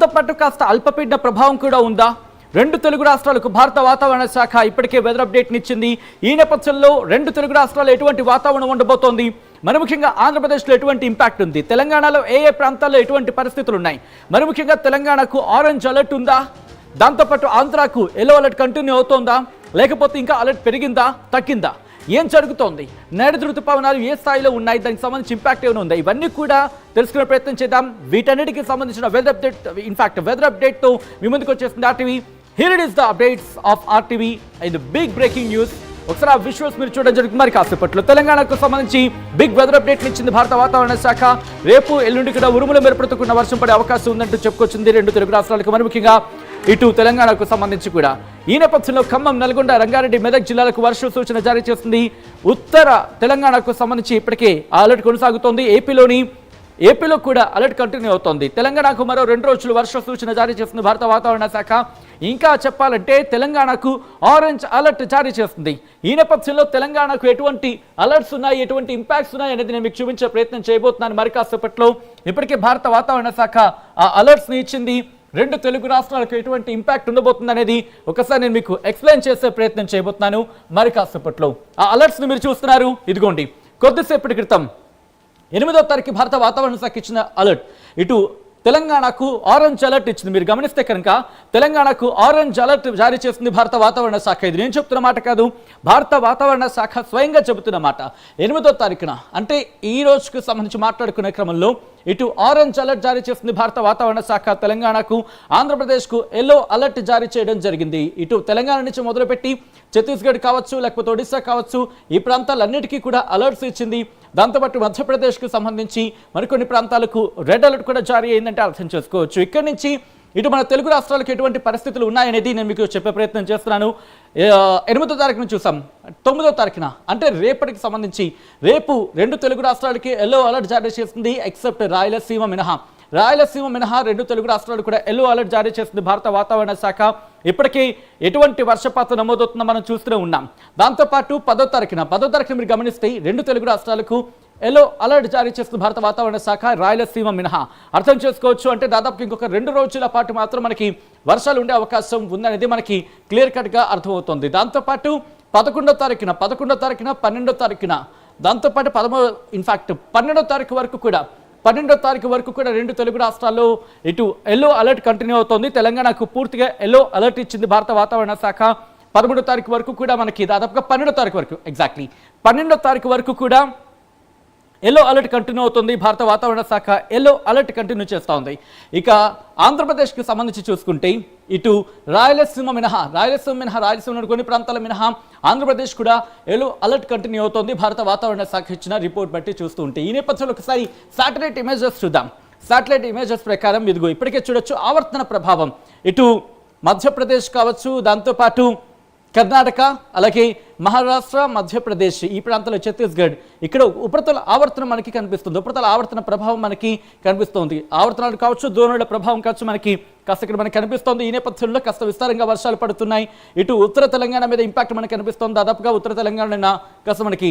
దాంతోపాటు కాస్త అల్పపీడన ప్రభావం కూడా ఉందా? రెండు తెలుగు రాష్ట్రాలకు భారత వాతావరణ శాఖ ఇప్పటికే వెదర్ అప్డేట్ని ఇచ్చింది. ఈ నేపథ్యంలో రెండు తెలుగు రాష్ట్రాలు ఎటువంటి వాతావరణం ఉండబోతోంది, మరి ముఖ్యంగా ఆంధ్రప్రదేశ్లో ఎటువంటి ఇంపాక్ట్ ఉంది, తెలంగాణలో ఏ ఏ ప్రాంతాల్లో ఎటువంటి పరిస్థితులు ఉన్నాయి, మరి ముఖ్యంగా తెలంగాణకు ఆరెంజ్ అలర్ట్ ఉందా, దాంతోపాటు ఆంధ్రాకు ఎల్లో అలర్ట్ కంటిన్యూ అవుతోందా, లేకపోతే ఇంకా అలర్ట్ పెరిగిందా తగ్గిందా, ఏం జరుగుతోంది, నైరుతి ఋతుపవనాలు ఏ స్థాయిలో ఉన్నాయి, దానికి సంబంధించి ఇంపాక్ట్ ఏమైనా ఉందా, ఇవన్నీ కూడా తెలుసుకునే ప్రయత్నం చేద్దాం. వీటన్నిటికీ సంబంధించిన వెదర్ అప్డేట్, ఇన్ఫాక్ట్ వెదర్ అప్డేట్తో మీ ముందుకు వచ్చేస్తుంది RTV. Here it is the updates of RTV in the big breaking news. ఒకసారి ఆ విజువల్స్ మీరు చూడడం జరుగుతుంది. మరి కాసేపట్లో తెలంగాణకు సంబంధించి బిగ్ వెదర్ అప్డేట్ ఇచ్చింది భారత వాతావరణ శాఖ. రేపు ఎల్లుండి కూడా ఉరుముల మెరుపులతో కూడిన వర్షం పడే అవకాశం ఉందంటూ చెప్పుకొచ్చింది రెండు తెలుగు రాష్ట్రాలకు, మరి ముఖ్యంగా ఇటు తెలంగాణకు సంబంధించి కూడా. ఈ నేపథ్యంలో ఖమ్మం, నల్గొండ, రంగారెడ్డి, మెదక్ జిల్లాలకు వర్ష సూచన జారీ చేస్తుంది. ఉత్తర తెలంగాణకు సంబంధించి ఇప్పటికే ఆ అలర్ట్ కొనసాగుతోంది. ఏపీలో కూడా అలర్ట్ కంటిన్యూ అవుతోంది. తెలంగాణకు మరో 2 రోజులు వర్ష సూచన జారీ చేస్తుంది భారత వాతావరణ శాఖ. ఇంకా చెప్పాలంటే తెలంగాణకు ఆరెంజ్ అలర్ట్ జారీ చేస్తుంది. ఈ నేపథ్యంలో తెలంగాణకు ఎటువంటి అలర్ట్స్ ఉన్నాయి, ఎటువంటి ఇంపాక్ట్స్ ఉన్నాయి అనేది నేను మీకు చూపించే ప్రయత్నం చేయబోతున్నాను మరి కాసేపట్లో. ఇప్పటికే భారత వాతావరణ శాఖ ఆ అలర్ట్స్ని ఇచ్చింది. రెండు తెలుగు రాష్ట్రాలకు ఎటువంటి ఇంపాక్ట్ ఉండబోతుంది అనేది ఒకసారి నేను మీకు ఎక్స్ప్లెయిన్ చేసే ప్రయత్నం చేయబోతున్నాను మరి కాసేపట్లో. ఆ అలర్ట్స్ని మీరు చూస్తున్నారు, ఇదిగోండి. కొద్దిసేపటి క్రితం 8వ తారీఖు భారత వాతావరణ శాఖ ఇచ్చిన అలర్ట్, ఇటు తెలంగాణకు ఆరెంజ్ అలర్ట్ ఇచ్చింది. మీరు గమనిస్తే కనుక తెలంగాణకు ఆరెంజ్ అలర్ట్ జారీ చేస్తుంది భారత వాతావరణ శాఖ. ఇది నేను చెప్తున్న మాట కాదు, భారత వాతావరణ శాఖ స్వయంగా చెబుతున్న మాట. 8వ తారీఖున అంటే ఈ రోజుకు సంబంధించి మాట్లాడుకునే క్రమంలో ఇటు ఆరెంజ్ అలర్ట్ జారీ చేస్తుంది భారత వాతావరణ శాఖ. తెలంగాణకు, ఆంధ్రప్రదేశ్కు ఎల్లో అలర్ట్ జారీ చేయడం జరిగింది. ఇటు తెలంగాణ నుంచి మొదలుపెట్టి ఛత్తీస్గఢ్ కావచ్చు, లేకపోతే ఒడిశా కావచ్చు, ఈ ప్రాంతాలన్నిటికీ కూడా అలర్ట్స్ ఇచ్చింది. దాంతోపాటు మధ్యప్రదేశ్కు సంబంధించి మరికొన్ని ప్రాంతాలకు రెడ్ అలర్ట్ కూడా జారీ అయిందంటే అర్థం చేసుకోవచ్చు. ఇక్కడి నుంచి ఇటు మన తెలుగు రాష్ట్రాలకు ఎటువంటి పరిస్థితులు ఉన్నాయనేది నేను మీకు చెప్పే ప్రయత్నం చేస్తున్నాను. 8వ తారీఖున చూసాం. 9వ తారీఖున అంటే రేపటికి సంబంధించి రేపు రెండు తెలుగు రాష్ట్రాలకి ఎల్లో అలర్ట్ జారీ చేస్తుంది, ఎక్సెప్ట్ రాయలసీమ మినహా. రాయలసీమ మినహా రెండు తెలుగు రాష్ట్రాలు కూడా ఎల్లో అలర్ట్ జారీ చేస్తుంది భారత వాతావరణ శాఖ. ఇప్పటికీ ఎటువంటి వర్షపాతం నమోదవుతుందో మనం చూస్తూనే ఉన్నాం. దాంతోపాటు 10వ తారీఖున మీరు గమనిస్తే రెండు తెలుగు రాష్ట్రాలకు ఎల్లో అలర్ట్ జారీ చేస్తుంది భారత వాతావరణ శాఖ, రాయలసీమ మినహా. అర్థం చేసుకోవచ్చు, అంటే దాదాపు ఇంకొక 2 రోజుల పాటు మాత్రం మనకి వర్షాలు ఉండే అవకాశం ఉందనేది మనకి క్లియర్ కట్గా అర్థమవుతుంది. దాంతోపాటు 11వ తారీఖున 12వ తారీఖున దాంతోపాటు 12వ తారీఖు వరకు కూడా రెండు తెలుగు రాష్ట్రాల్లో ఇటు ఎల్లో అలర్ట్ కంటిన్యూ అవుతోంది. తెలంగాణకు పూర్తిగా ఎల్లో అలర్ట్ ఇచ్చింది భారత వాతావరణ శాఖ. 13వ తారీఖు వరకు కూడా మనకి దాదాపుగా 12వ తారీఖు వరకు, ఎగ్జాక్ట్లీ 12వ తారీఖు వరకు కూడా ఎల్లో అలర్ట్ కంటిన్యూ అవుతుంది. భారత వాతావరణ శాఖ ఎల్లో అలర్ట్ కంటిన్యూ చేస్తూ ఉంది. ఇక ఆంధ్రప్రదేశ్కి సంబంధించి చూసుకుంటే ఇటు రాయలసీమ మినహా కొన్ని ప్రాంతాల మినహా ఆంధ్రప్రదేశ్ కూడా ఎల్లో అలర్ట్ కంటిన్యూ అవుతోంది భారత వాతావరణ శాఖ ఇచ్చిన రిపోర్ట్ బట్టి చూస్తూ ఉంటే. ఈ నేపథ్యంలో ఒకసారి శాటిలైట్ ఇమేజెస్ చూద్దాం. శాటిలైట్ ఇమేజెస్ ప్రకారం ఇదిగో ఇప్పటికే చూడొచ్చు ఆవర్తన ప్రభావం. ఇటు మధ్యప్రదేశ్ కావచ్చు, దాంతోపాటు కర్ణాటక, అలాగే మహారాష్ట్ర, మధ్యప్రదేశ్, ఈ ప్రాంతంలో ఛత్తీస్గఢ్, ఇక్కడ ఉపరితల ఆవర్తనం మనకి కనిపిస్తుంది. ఉపరితల ఆవర్తన ప్రభావం మనకి కనిపిస్తుంది. ఆవర్తనాలు కావచ్చు, దూరాల ప్రభావం కావచ్చు, మనకి కాస్త ఇక్కడ మనకి కనిపిస్తోంది. ఈ నేపథ్యంలో కాస్త విస్తారంగా వర్షాలు పడుతున్నాయి. ఇటు ఉత్తర తెలంగాణ మీద ఇంపాక్ట్ మనకు కనిపిస్తుంది. దాదాపుగా ఉత్తర తెలంగాణ కాస్త మనకి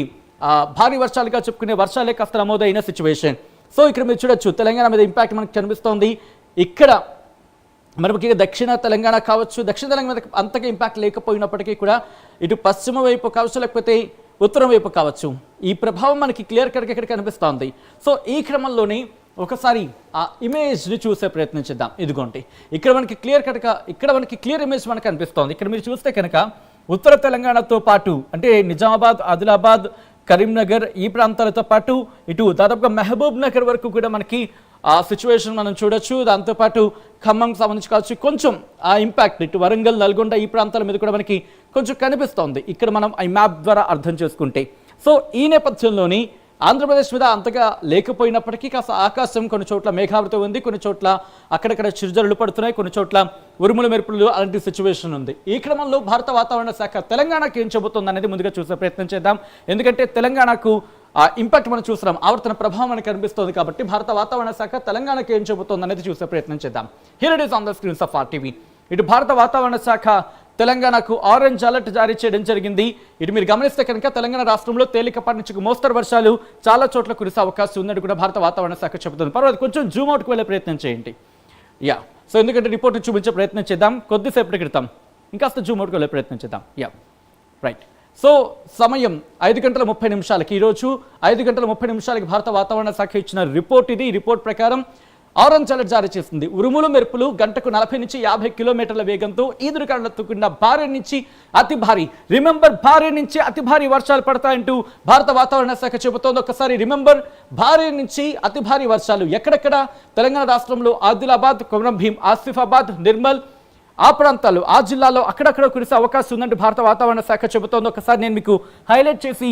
భారీ వర్షాలుగా చెప్పుకునే వర్షాలే కాస్త నమోదైన సిచ్యువేషన్. సో ఇక్కడ మీరు చూడొచ్చు తెలంగాణ మీద ఇంపాక్ట్ మనకు కనిపిస్తోంది. ఇక్కడ మరి ముఖ్యంగా దక్షిణ తెలంగాణ కావచ్చు, దక్షిణ తెలంగాణ అంతగా ఇంపాక్ట్ లేకపోయినప్పటికీ కూడా ఇటు పశ్చిమ వైపు కావచ్చు, లేకపోతే ఉత్తరం వైపు కావచ్చు, ఈ ప్రభావం మనకి క్లియర్ కట్గా ఇక్కడ కనిపిస్తోంది. సో ఈ క్రమంలోనే ఒకసారి ఆ ఇమేజ్ని చూసే ప్రయత్నం చేద్దాం. ఇదిగోండి ఇక్కడ మనకి క్లియర్ ఇమేజ్ మనకు కనిపిస్తోంది. ఇక్కడ మీరు చూస్తే కనుక ఉత్తర తెలంగాణతో పాటు అంటే నిజామాబాద్, ఆదిలాబాద్, కరీంనగర్ ఈ ప్రాంతాలతో పాటు ఇటు దాదాపుగా మహబూబ్ నగర్ వరకు కూడా మనకి ఆ సిచ్యువేషన్ మనం చూడొచ్చు. దాంతోపాటు ఖమ్మం సంబంధించి కావచ్చు కొంచెం ఆ ఇంపాక్ట్ ఇటు వరంగల్, నల్గొండ ఈ ప్రాంతాల మీద కూడా మనకి కొంచెం కనిపిస్తోంది ఇక్కడ మనం ఈ మ్యాప్ ద్వారా అర్థం చేసుకుంటే. సో ఈ నేపథ్యంలోని ఆంధ్రప్రదేశ్ మీద అంతగా లేకపోయినప్పటికీ కాస్త ఆకాశం కొన్ని చోట్ల మేఘావృతం ఉంది, కొన్ని చోట్ల అక్కడక్కడ చిరుజల్లులు పడుతున్నాయి, కొన్ని చోట్ల ఉరుముల మెరుపులు అలాంటి సిచ్యువేషన్ ఉంది. ఈ క్రమంలో భారత వాతావరణ శాఖ తెలంగాణకి ఏం చెబుతుంది అనేది ముందుగా చూసే ప్రయత్నం చేద్దాం. ఎందుకంటే తెలంగాణకు ఇంపాక్ట్ మనం చూస్తున్నాం, ఆవర్తన ప్రభావం మనకు కనిపిస్తుంది కాబట్టి భారత వాతావరణ శాఖ తెలంగాణకి ఏం చెబుతుంది అనేది చూసే ప్రయత్నం చేద్దాం. Here it is on the screens of RTV. ఇటు భారత వాతావరణ శాఖ తెలంగాణకు ఆరెంజ్ అలర్ట్ జారీ చేయడం జరిగింది. ఇటు మీరు గమనిస్తే కనుక తెలంగాణ రాష్ట్రంలో తేలికపాటి నుంచి మోస్తరు వర్షాలు చాలా చోట్ల కురిసే అవకాశం ఉందని కూడా భారత వాతావరణ శాఖ చెబుతుంది. పర్వాలేదు, కొంచెం జూమ్ అవుట్కి వెళ్ళే ప్రయత్నం చేయండి. యా, సో ఎందుకంటే రిపోర్ట్ చూపించే ప్రయత్నం చేద్దాం కొద్దిసేపటి క్రితం, ఇంకాస్త జూమ్ అవుట్కి వెళ్ళే ప్రయత్నం చేద్దాం. Yeah, right. సో సమయం 5:30 ఈరోజు 5:30 భారత వాతావరణ శాఖ ఇచ్చిన రిపోర్ట్ ఇది. ఈ రిపోర్ట్ ప్రకారం ఆరెంజ్ అలర్ట్ జారీ చేసింది. ఉరుములు మెరుపులు గంటకు 40 నుంచి 50 కిలోమీటర్ల వేగంతో ఈదురుగాలులతో కూడిన భారీ నుంచి అతి భారీ, రిమెంబర్ భారీ నుంచి అతి భారీ వర్షాలు పడతాయంటూ భారత వాతావరణ శాఖ చెబుతోంది. ఒకసారి రిమెంబర్, భారీ నుంచి అతి భారీ వర్షాలు ఎక్కడెక్కడ? తెలంగాణ రాష్ట్రంలో ఆదిలాబాద్, కొమరం భీం, ఆసిఫాబాద్, నిర్మల్, ఆ ప్రాంతాలు, ఆ జిల్లాలో అక్కడక్కడ కురిసే అవకాశం ఉందంటే భారత వాతావరణ శాఖ చెబుతోంది. ఒకసారి నేను మీకు హైలైట్ చేసి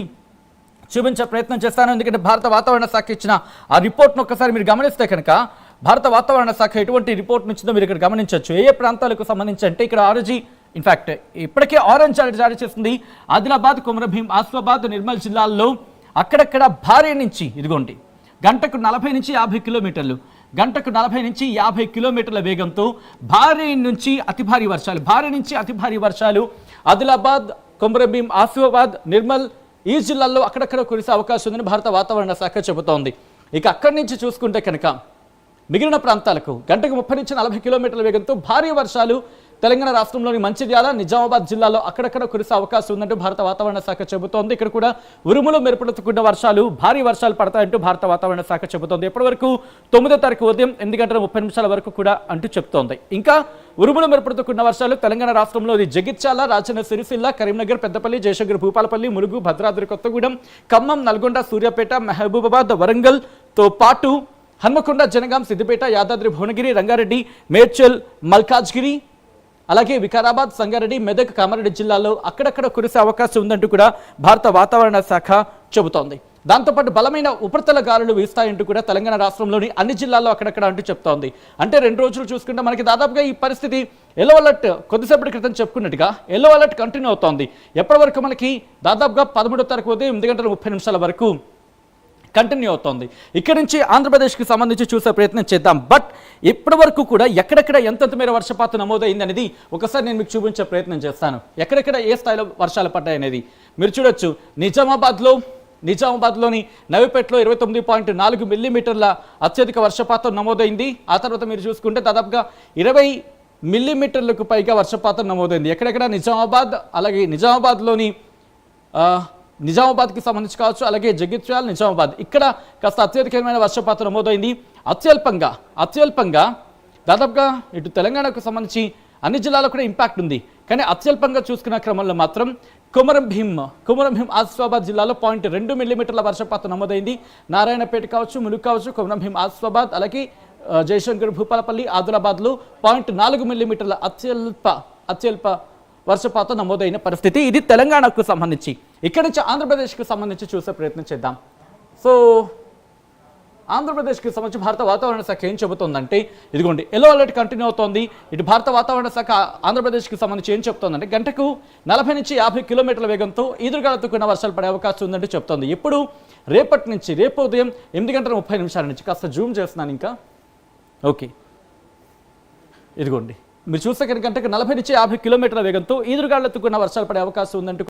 చూపించే ప్రయత్నం చేస్తాను. ఎందుకంటే భారత వాతావరణ శాఖ ఇచ్చిన ఆ రిపోర్ట్ను ఒకసారి మీరు గమనిస్తే కనుక భారత వాతావరణ శాఖ ఎటువంటి రిపోర్ట్ నుంచిందో మీరు ఇక్కడ గమనించవచ్చు. ఏ ప్రాంతాలకు సంబంధించి అంటే ఇక్కడ ఆర్జీ ఇన్ఫాక్ట్ ఇప్పటికే ఆరెంజ్ అలర్ట్ జారీ చేస్తుంది. ఆదిలాబాద్, కొమరం భీం, ఆసిఫాబాద్, నిర్మల్ జిల్లాల్లో అక్కడక్కడ భారీ నుంచి ఇదిగోండి గంటకు 40 నుంచి 50 కిలోమీటర్లు, గంటకు 40 నుంచి 50 కిలోమీటర్ల వేగంతో భారీ నుంచి అతి భారీ వర్షాలు, భారీ నుంచి అతి భారీ వర్షాలు ఆదిలాబాద్, కొమరం భీం, ఆసిఫాబాద్, నిర్మల్ ఈ జిల్లాల్లో అక్కడక్కడ కురిసే అవకాశం ఉందని భారత వాతావరణ శాఖ చెబుతోంది. ఇక అక్కడి నుంచి చూసుకుంటే కనుక మిగిలిన ప్రాంతాలకు గంటకు 30 నుంచి 40 కిలోమీటర్ల వేగంతో భారీ వర్షాలు తెలంగాణ రాష్ట్రంలోని మంచిర్యాల, నిజామాబాద్ జిల్లాలో అక్కడక్కడ కురిసే అవకాశం ఉందంటూ భారత వాతావరణ శాఖ చెబుతోంది. ఇక్కడ కూడా ఉరుములు మెరుపులతో కూడిన వర్షాలు, భారీ వర్షాలు పడతాయంటూ భారత వాతావరణ శాఖ చెబుతోంది. ఎప్పటి వరకు? 9వ తారీఖు ఉదయం 8:30 వరకు కూడా అంటూ చెప్తోంది. ఇంకా ఉరుములు మెరుపులతో కూడిన వర్షాలు తెలంగాణ రాష్ట్రంలోని జగిత్యాల, రాజన్న సిరిసిల్ల, కరీంనగర్, పెద్దపల్లి, జయశంకర్, భూపాలపల్లి, ములుగు, భద్రాద్రి కొత్తగూడెం, ఖమ్మం, నల్గొండ, సూర్యాపేట, మహబూబాబాద్, వరంగల్తో పాటు హన్మకొండ, జనగాం, సిద్దిపేట, యాదాద్రి భువనగిరి, రంగారెడ్డి, మేడ్చల్, మల్కాజ్గిరి, అలాగే వికారాబాద్, సంగారెడ్డి, మెదక్, కామారెడ్డి జిల్లాల్లో అక్కడక్కడ కురిసే అవకాశం ఉందంటూ కూడా భారత వాతావరణ శాఖ చెబుతోంది. దాంతోపాటు బలమైన ఉపరితల గాలులు వీస్తాయంటూ కూడా తెలంగాణ రాష్ట్రంలోని అన్ని జిల్లాల్లో అక్కడక్కడ అంటూ చెప్తోంది. అంటే 2 రోజులు చూసుకుంటే మనకి దాదాపుగా ఈ పరిస్థితి ఎల్లో అలర్ట్ కొద్దిసేపటి క్రితం చెప్పుకున్నట్టుగా ఎల్లో అలర్ట్ కంటిన్యూ అవుతోంది. ఎప్పటి వరకు? మనకి దాదాపుగా 13వ తారీఖు ఉదయం 8:30 వరకు కంటిన్యూ అవుతోంది. ఇక్కడి నుంచి ఆంధ్రప్రదేశ్కి సంబంధించి చూసే ప్రయత్నం చేద్దాం. బట్ ఇప్పటి వరకు కూడా ఎక్కడెక్కడ ఎంతెంత మేర వర్షపాతం నమోదైంది అనేది ఒకసారి నేను మీకు చూపించే ప్రయత్నం చేస్తాను. ఎక్కడెక్కడ ఏ స్థాయిలో వర్షాలు పడ్డాయనేది మీరు చూడొచ్చు. నిజామాబాద్లోని నవిపేటలో 29.4 మిల్లీమీటర్ల అత్యధిక వర్షపాతం నమోదైంది. ఆ తర్వాత మీరు చూసుకుంటే దాదాపుగా 20 మిల్లీమీటర్లకు పైగా వర్షపాతం నమోదైంది. ఎక్కడెక్కడ? నిజామాబాద్, అలాగే నిజామాబాద్కి సంబంధించి కావచ్చు, అలాగే జగిత్యాల, నిజామాబాద్ ఇక్కడ కాస్త అత్యధికమైన వర్షపాతం నమోదైంది. అత్యల్పంగా దాదాపుగా ఇటు తెలంగాణకు సంబంధించి అన్ని జిల్లాల్లో కూడా ఇంపాక్ట్ ఉంది. కానీ అత్యల్పంగా చూసుకున్న క్రమంలో మాత్రం కొమరం భీం, ఆసిఫాబాద్ జిల్లాలో 0.2 మిల్లీమీటర్ల వర్షపాతం నమోదైంది. నారాయణపేట కావచ్చు, ములుగు కావచ్చు, కొమరం భీం, ఆసిఫాబాద్, అలాగే జయశంకర్, భూపాలపల్లి, ఆదిలాబాద్లో 0.4 మిల్లీమీటర్ల అత్యల్ప వర్షపాతం నమోదైన పరిస్థితి. ఇది తెలంగాణకు సంబంధించి. ఇక్కడి నుంచి ఆంధ్రప్రదేశ్కి సంబంధించి చూసే ప్రయత్నం చేద్దాం. సో ఆంధ్రప్రదేశ్కి సంబంధించి భారత వాతావరణ శాఖ ఏం చెబుతోందంటే ఇదిగోండి ఎల్లో అలర్ట్ కంటిన్యూ అవుతోంది. ఇటు భారత వాతావరణ శాఖ ఆంధ్రప్రదేశ్కి సంబంధించి ఏం చెప్తోందంటే గంటకు 40 నుంచి 50 కిలోమీటర్ల వేగంతో ఈదురుగాలులతో కూడిన వర్షాలు పడే అవకాశం ఉందంటూ చెప్తోంది. ఇప్పుడు రేపటి నుంచి, రేపు ఉదయం 8:30 నుంచి కాస్త జూమ్ చేస్తున్నాను ఇంకా. ఓకే, ఇదిగోండి మీరు చూస్తే కనుక గంటకు 40 నుంచి 50 కిలోమీటర్ల వేగంతో ఈదురుగాలులతో కూడిన వర్షాలు పడే అవకాశం ఉందంటూ